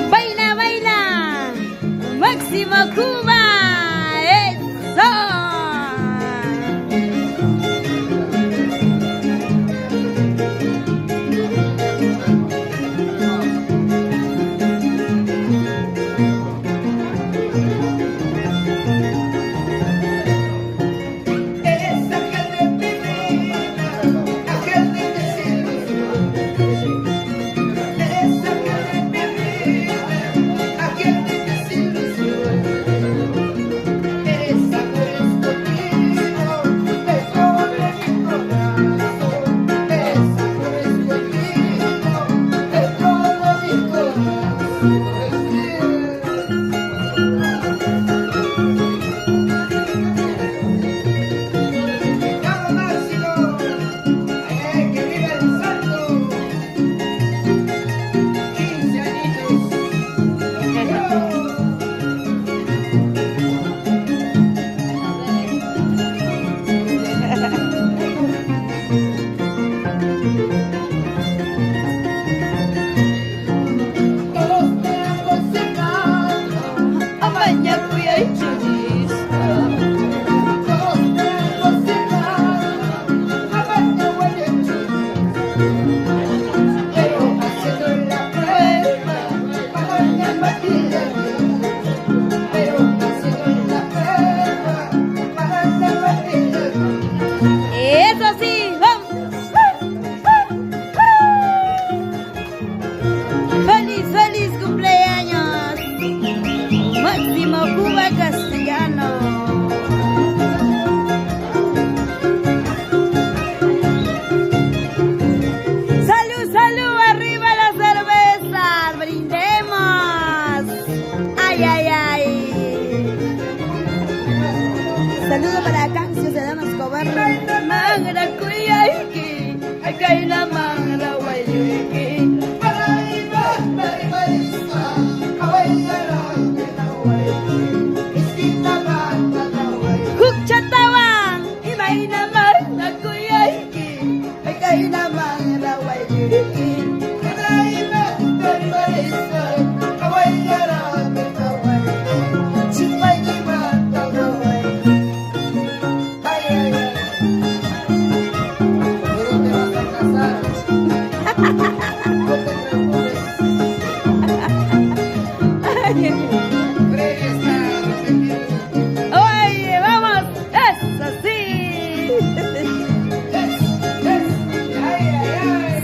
Baila, baila, Máximo Cuba, eso. Eso sí, vamos. Feliz, feliz cumpleaños, Máximo Cuba Castellano. Salud, salud, arriba las cervezas, brindemos. Ay, ay, ay. Saludo para Cancio Ciudadanos Cobarro. Magra Cuyaiki, acá hay la magra Guayuiki. Hukchatawan, imaina magra Cuyaiki, acá hay la magra Guayuiki. Oye, vamos, eso sí.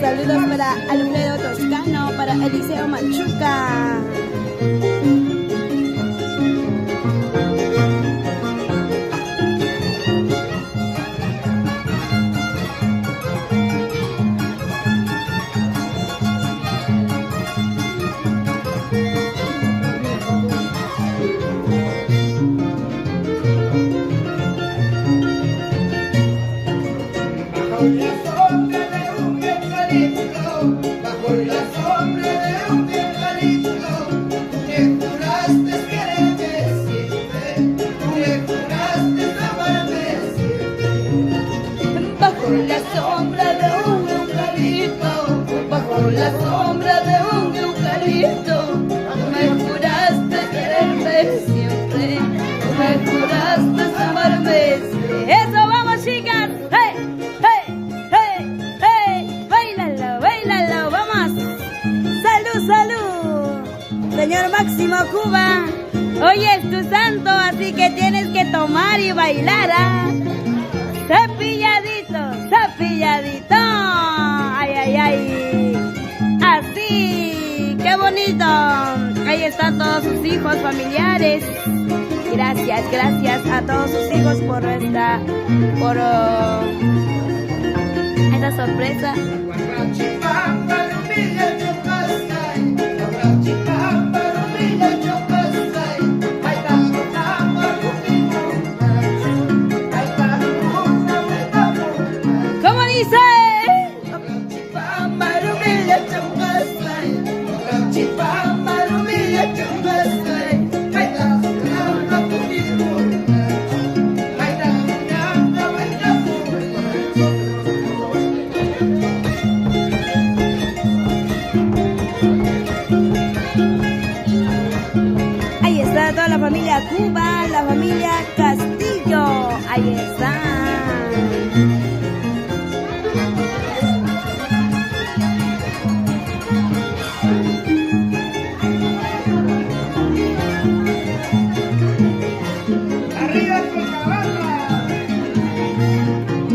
Saludos para Alfredo Toscano, para Eliseo Machuca. Bajo la sombra de un eucalipto, tú me juraste quererme siempre, tú me juraste amarme siempre. Bajo la sombra de un eucalipto, bajo la sombra de un eucalipto, tú me juraste quererme siempre, tú me juraste amarme siempre. Eso, vamos, chicas. ¡Hey! ¡Hey! ¡Hey! ¡Hey! ¡Báilalo! ¡Báilalo! ¡Vamos! ¡Salud! ¡Salud! Señor Máximo Cuba, hoy es tu santo, así que tienes que tomar y bailar, ¿ah? Cepilladito, cepilladito. Ay, ay, ay. Así, qué bonito. Ahí están todos sus hijos, familiares. Gracias, gracias a todos sus hijos por esta sorpresa. ¿Cómo dice? Ahí está.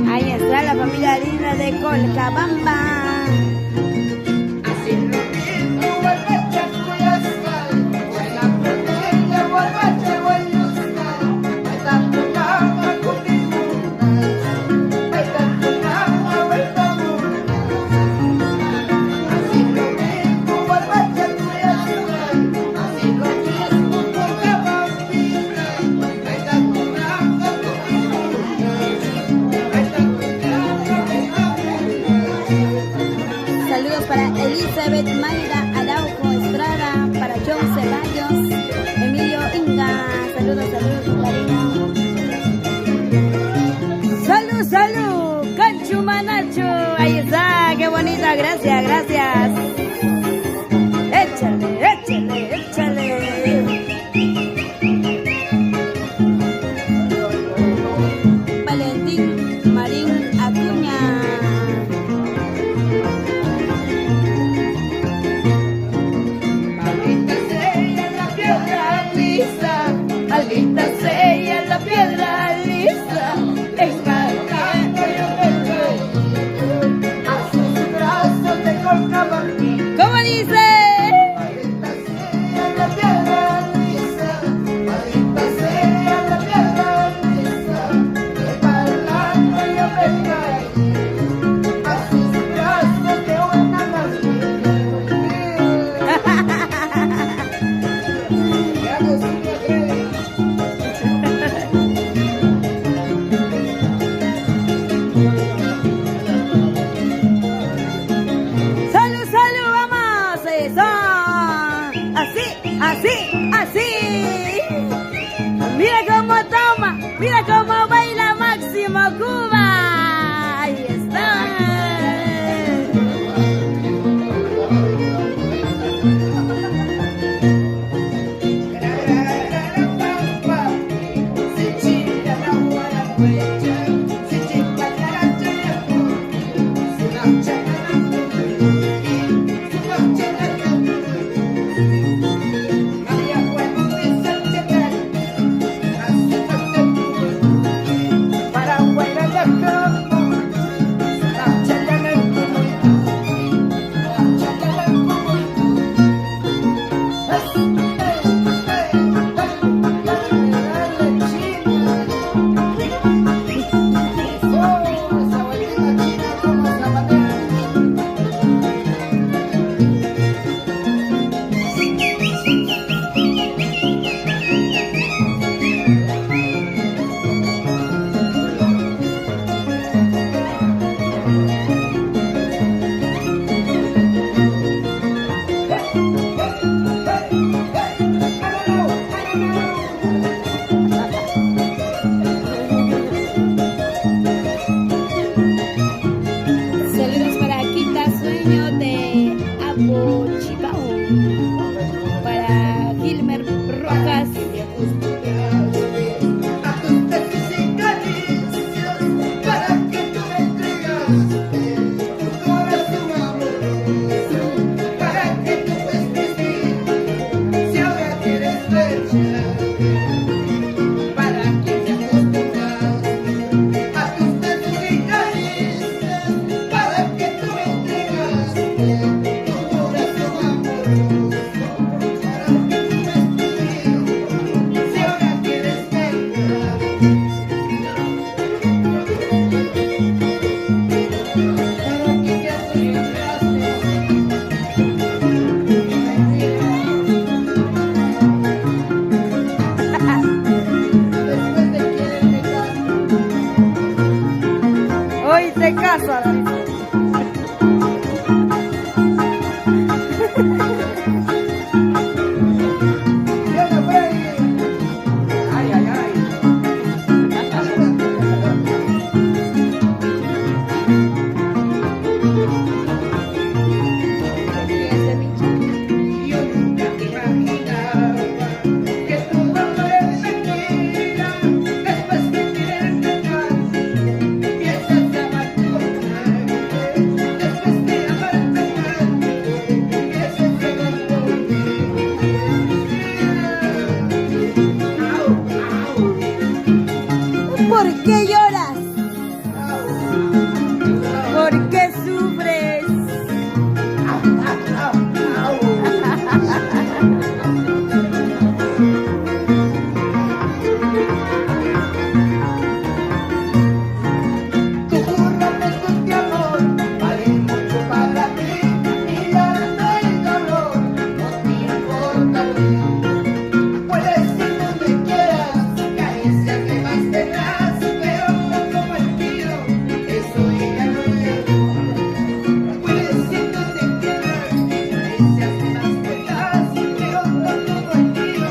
Ahí está la familia linda de Colcabamba. Elizabeth Mayra Araujo Estrada, para John Ceballos, Emilio Inga, saludos, saludos, cariño. Salud, salud, Canchu Manacho, ahí está, qué bonita, gracias, gracias. Échale, échale, échale. Valentín Marín Acuña. Maldita sea la piedra lisa, escargando yo me doy a sus brazos de Colcabamba. ¿Cómo dice? Maldita sea la piedra lisa, maldita sea la piedra lisa, escargando yo me doy a sus brazos de una masita. Así, así. Mira cómo toma, mira cómo baila Máximo Cuba. Ahí está. Para Gilmer Rojas. Hoy te casas. qué lloras? ¿Por qué sufres? Tu juramento de amor vale mucho para ti y la del dolor no te importa a ti. Puedes ir donde quieras, caricias de más tenaz, pero no como el mío, eso ella no le importa. Puedes ir donde quieras, caricias de más tenaz, pero no como el mío,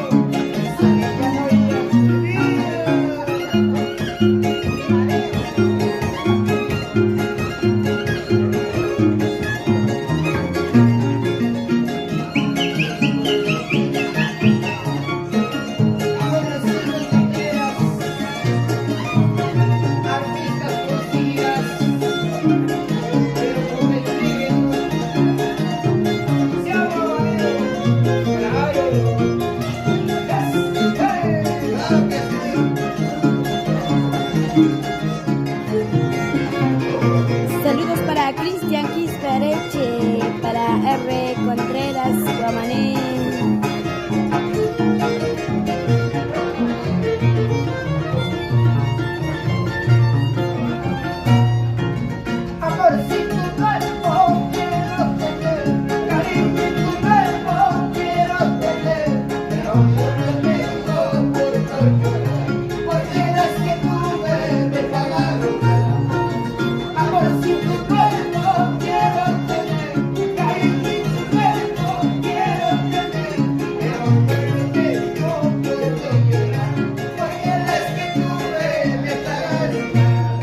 eso ella no le importa. Saludos para Cristian Quispereche, para R. Contreras Guamané. Amorcito tu cuerpo quiero tener, cariño en tu cuerpo quiero tener, pero yo no tengo por qué llorar, porque las que tuve me pagaron mal. Amorcito tu cuerpo quiero tener, cariño en tu cuerpo quiero tener, pero yo no tengo por qué llorar, porque las que tuve me pagaron mal.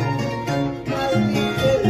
Malditos.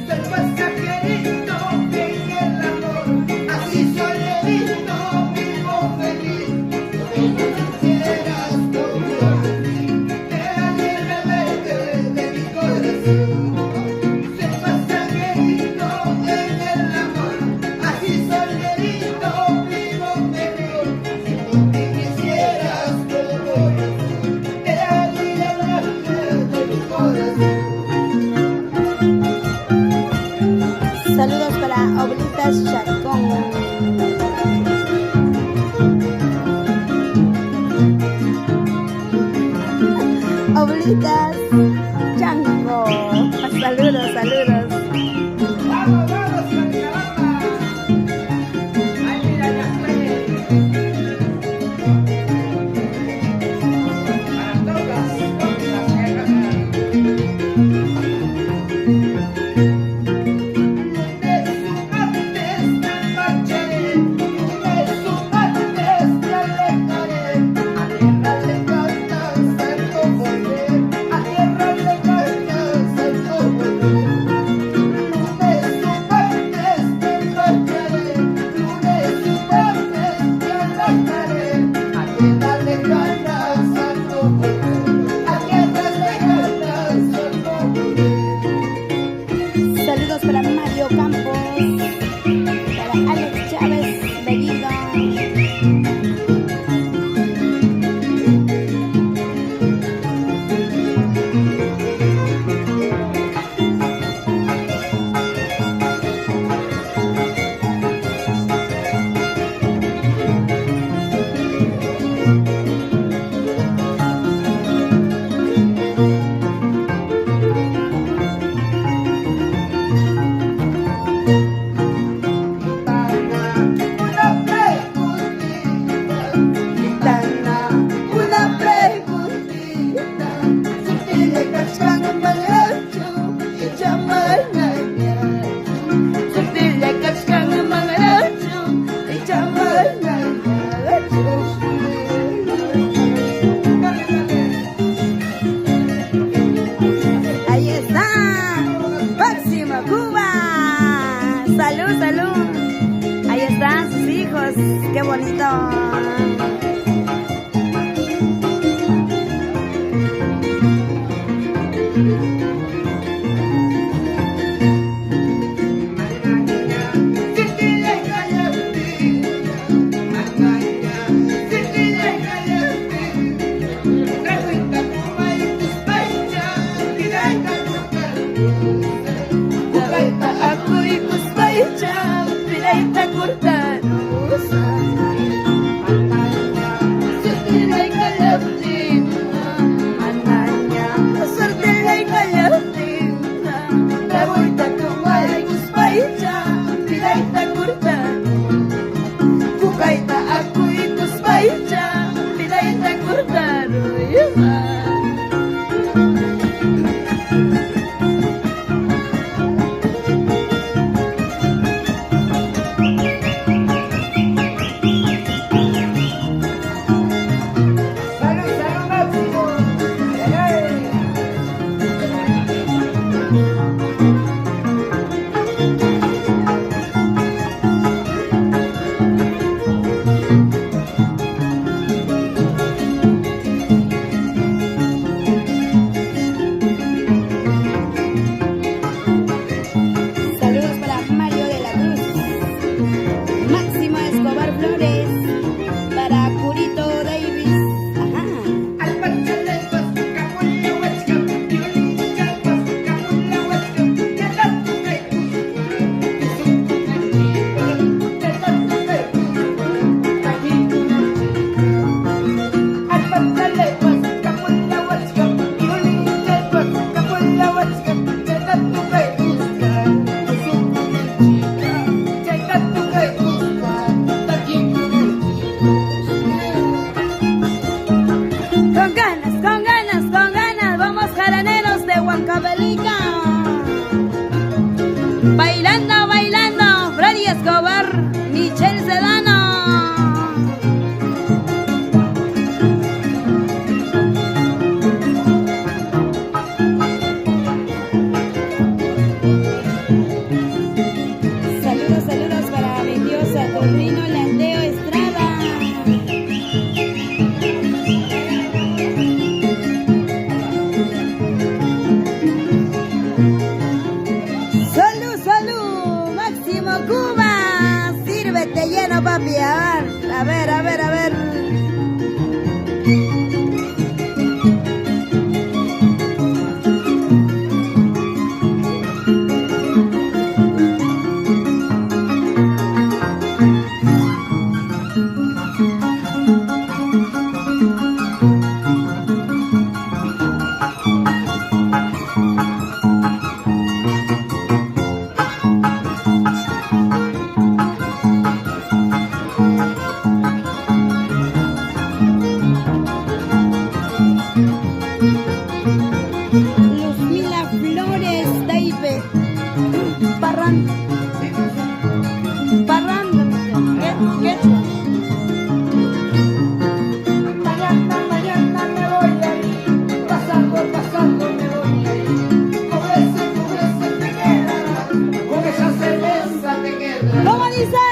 Soy pasajerito en el amor, así soy lindo, vivo feliz. No quisieras como así, era el rebelde de mi corazón. Soy pasajerito en el amor, así soy lindo, vivo feliz. Si tú te quisieras como así, era el rebelde de mi corazón. Saludos para Oblitas Chacón. Oblitas Chango. Saludos, saludos. ¡Vamos, vamos, Chalcabamba! ¡Ay, mira las playas! Para todas las guerras. Lunes o martes me marcharé, lunes o martes me alejaré. A tierra le canta Santo volver, a tierra le canta Santo volver. qué bonito. Bailando, bailando, Freddy Escobar, Michelle Sedano. Saludos, saludos para mi tío Saturnino Landeo Estrada. Salud, salud, Máximo Cuba. Sírvete lleno, papi. A ver, a ver, a ver. Luzmila Flores, David Parranda. Parranda. ¿Qué? Mañana me voy a ir, pasando me voy a ir. Con ese te quedarás, con esa cerveza te quedarás. ¿Cómo dice?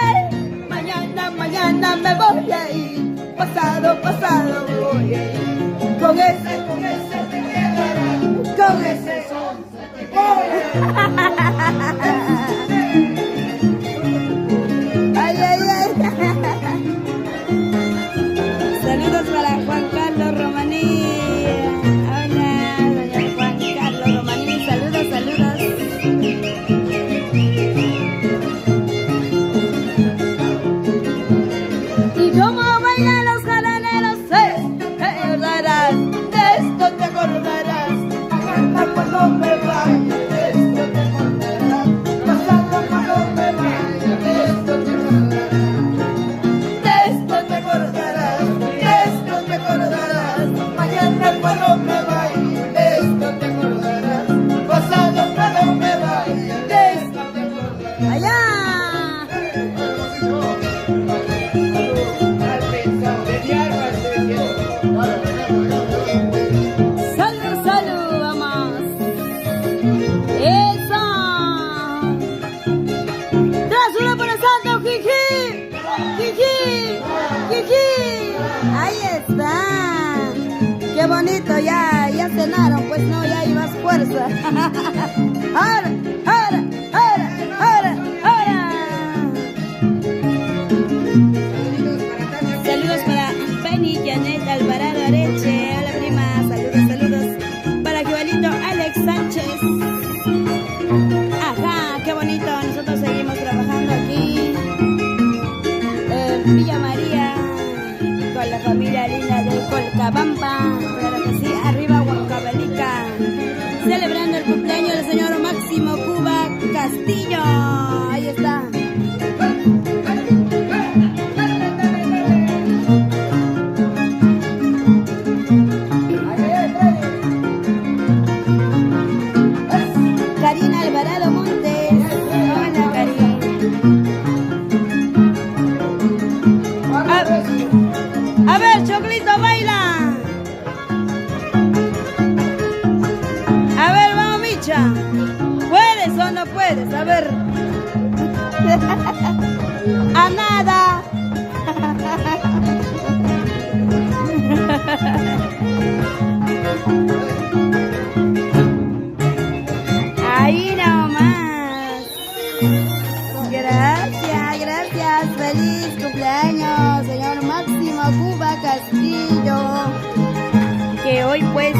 Mañana me voy a ir. Pasado me voy a ir. Con ese te quedarás, con ese te quedarás. Ay, ay, ay. Saludos para Juan Carlos Romaní. Hola, doña Juan Carlos Romaní. Saludos, saludos. ¿Y cómo bailan los jaraneros? De esto te ganaron, pues no, ya hay más fuerza. Ahora, ahora, ahora, ahora, ahora. Saludos para Penny, Janet, Alvarado, Areche. Hola prima, saludos, saludos. Para Givalito, Alex Sánchez. Ajá, qué bonito, nosotros seguimos trabajando aquí en Villa María con la familia linda de Colcabamba. Claro que sí, arriba Huancavelica, celebrando el cumpleaños del señor Máximo Cuba Castillo. Ahí está. Karina Alvarado Montes. Hola, Karina. A ver, Choclito, baila. A ver, vamos, Micha. ¿Puedes o no puedes? A ver. A nada. Ahí nomás. Gracias, gracias. Feliz cumpleaños, señor Máximo Cuba Castillo, que hoy pues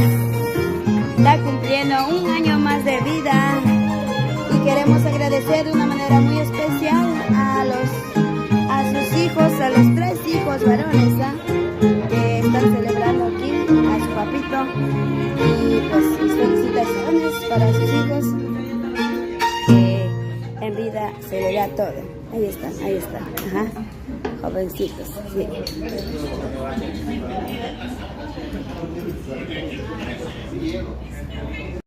está cumpliendo un año más de vida. Y queremos agradecer de una manera muy especial a sus hijos, a los 3 hijos varones, que están celebrando aquí, a su papito. Y pues mis felicitaciones para sus hijos, que en vida se le da todo. Ahí están, ahí están. Ajá. Jovencitos, sí.